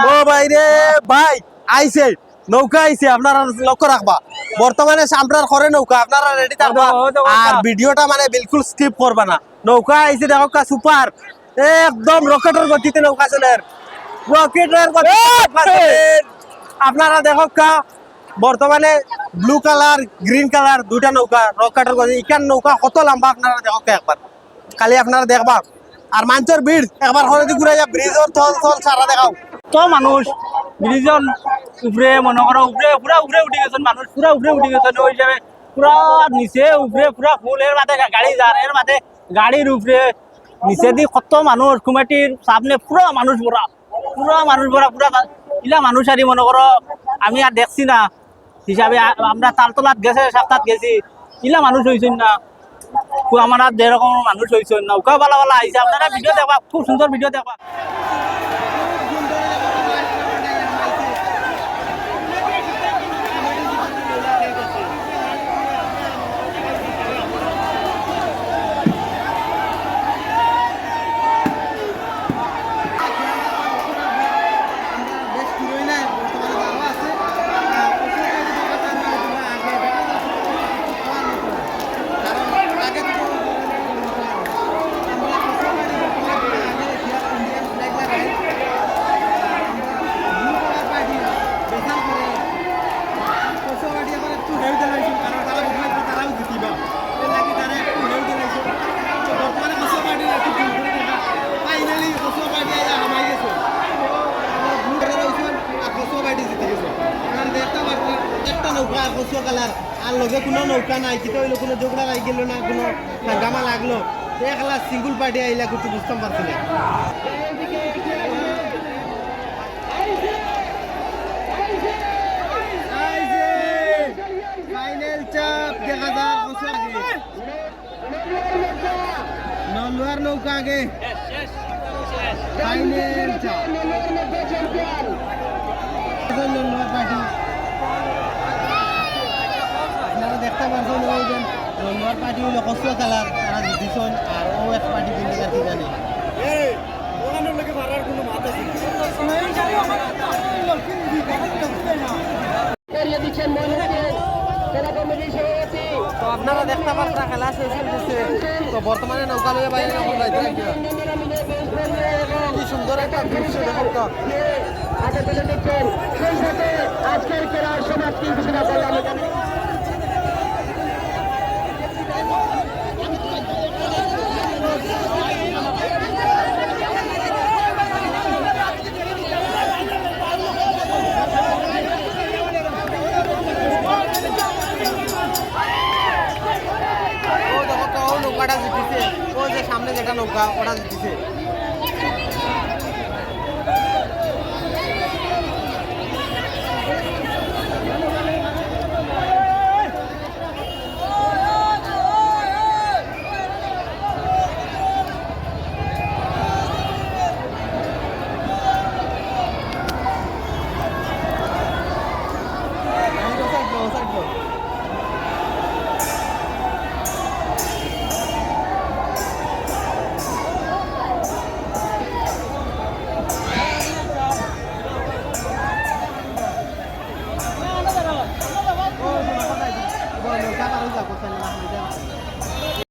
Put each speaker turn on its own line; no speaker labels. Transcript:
ও ভাই রে ভাই আইছে নৌকা আইছে আপনারা লক্ষ্য রাখবা বর্তমানে সামরার করে নৌকা আপনারা রেডি থাকবা আর ভিডিওটা মানে বিলকুল স্কিপ করবা না নৌকা আইছে দেখো কা সুপার একদম রকেটের গতিতে নৌকা চলে রকেটের গতিতে আপনারা দেখো কা বর্তমানে ব্লু কালার গ্রিন কালার দুইটা নৌকা রকেটের গতি ইকান নৌকা কত লম্বা আপনারা দেখো কা একবার খালি আপনারা দেখবা আর মানুষের ভিড় একবার হলে ঘুরে যা ব্রিজের তল তল সারা দেখাও
তো মানুষ ব্রিজের উপরে মনে করো উপরে পুরা উপরে উঠে গেছেন মানুষ পুরা উপরে উঠে গেছেন ওই হিসাবে পুরা নিচে উপরে পুরা ফুল এর মাঝে গাড়ি যান এর মাঝে গাড়ির উপরে নিচে দি কত মানুষ কুমাটির সামনে পুরা মানুষ ভরা পুরা ইলা মানুষ আর মনে করো আমি আর দেখছি না হিসাবে আমরা তালতলাত গেছে সাপ্তাহ গেছি ইলা মানুষ হয়েছেন না আমার আর যেরকম মানুষ হয়েছেন নৌকা বালা বালা আইসে আপনারা ভিডিও দেখবা খুব সুন্দর ভিডিও দেখবা
কালার আর লগে কোনো নৌকা নাই কিন্তু হইলো কোনো জোগড়া লাগি গেল না কোনো গামা লাগলো একলা সিঙ্গল পার্টি আইলা কিছু বুঝতাম পারছি না ফাইনাল চাপ দেখা যাক নলুয়ার নৌকা আগে ফাইনাল চাপ নলুয়ার পার্টি দেখতে পারছেন নলুয়ার পার্টি হলো কসুয়া কালার তারা জিতিছেন আর ও এক পার্টি বিন্দিকার কি জানে তো আপনারা দেখতে পাচ্ছেন খেলা শেষ হয়েছে তো বর্তমানে নৌকা লইয়া বাইরে এখন যাইতে কি সুন্দর একটা দৃশ্য দেখুন তো আজকের খেলার সমাপ্তি ঘোষণা করলাম এখানে নৌকাটা জিতেছে ও যে সামনে যেটা নৌকা ওটা জিতেছে